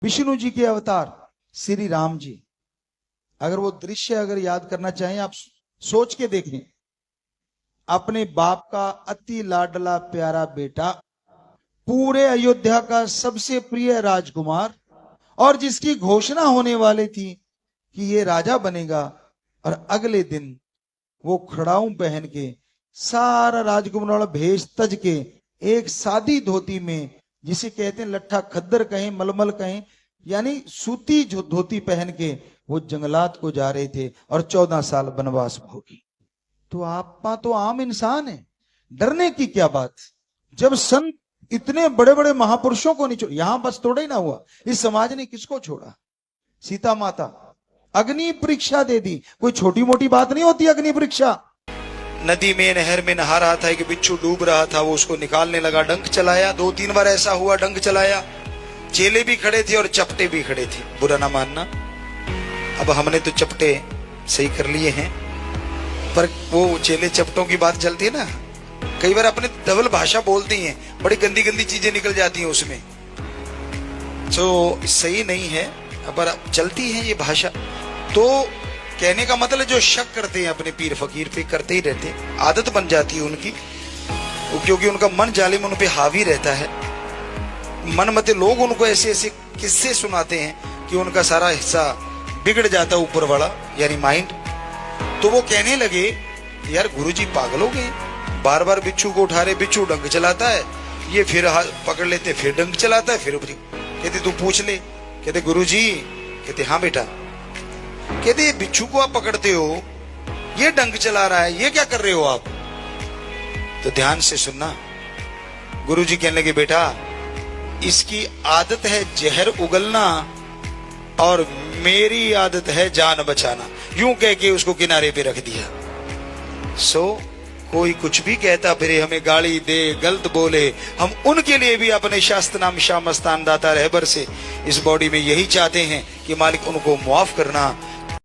विष्णु जी के अवतार श्री राम जी, अगर वो दृश्य अगर याद करना चाहें, आप सोच के देखें। अपने बाप का अति लाडला प्यारा बेटा, पूरे अयोध्या का सबसे प्रिय राजकुमार, और जिसकी घोषणा होने वाली थी कि ये राजा बनेगा, और अगले दिन वो खड़ाऊ पहन के सारा राजकुमार वाला भेष तज के एक सादी धोती में, जिसे कहते हैं लट्ठा खद्दर कहें मलमल कहें, यानी सूती जो धोती पहन के वो जंगलात को जा रहे थे और 14 साल वनवास भोगी। तो आपा तो आम इंसान है, डरने की क्या बात। जब संत इतने बड़े बड़े महापुरुषों को नहीं छोड़ा, यहां बस थोड़ा ही ना हुआ, इस समाज ने किसको छोड़ा? सीता माता अग्नि परीक्षा दे दी, कोई छोटी मोटी बात नहीं होती अग्नि परीक्षा। नदी में नहर में नहा रहा था, एक बिच्छू डूब रहा था, वो उसको निकालने लगा, डंक चलाया, 2-3 बार ऐसा हुआ, डंक चलाया। चेले भी खड़े थे और चपटे भी खड़े थे, बुरा ना मानना। अब हमने तो चपटे सही कर लिए हैं, पर वो चेले चपटों की बात चलती है ना, कई बार अपने डबल भाषा बोलती हैं, बड़ी गंदी गंदी चीजें निकल जाती हैं उसमें, तो सही नहीं है, पर चलती है ये भाषा। तो कहने का मतलब जो शक करते हैं अपने पीर फकीर पे, करते ही रहते, आदत बन जाती है उनकी, क्योंकि उनका मन जालिम उन पे हावी रहता है। मन मते लोग उनको ऐसे ऐसे किस्से सुनाते हैं कि उनका सारा हिस्सा बिगड़ जाता है, ऊपर वाला यानी माइंड। तो वो कहने लगे, यार गुरुजी पागल हो गए, बार बार बिच्छू को उठा रहे, बिच्छू डंक चलाता है, ये फिर पकड़ लेते फिर डंक चलाता है, फिर कहते तू पूछ ले। कहते गुरुजी, कहते हाँ बेटा। कहते बिच्छू को आप पकड़ते हो, ये डंक चला रहा है, ये क्या कर रहे हो आप? तो ध्यान से सुनना। गुरुजी कहने लगे, बेटा इसकी आदत है जहर उगलना और मेरी आदत है जान बचाना। यूं कह के उसको किनारे पे रख दिया। कोई कुछ भी कहता फिरे, हमें गाली दे, गलत बोले, हम उनके लिए भी अपने शास्त्र नाम शाह मस्तान दाता रहबर से इस बॉडी में यही चाहते हैं कि मालिक उनको मुआफ करना,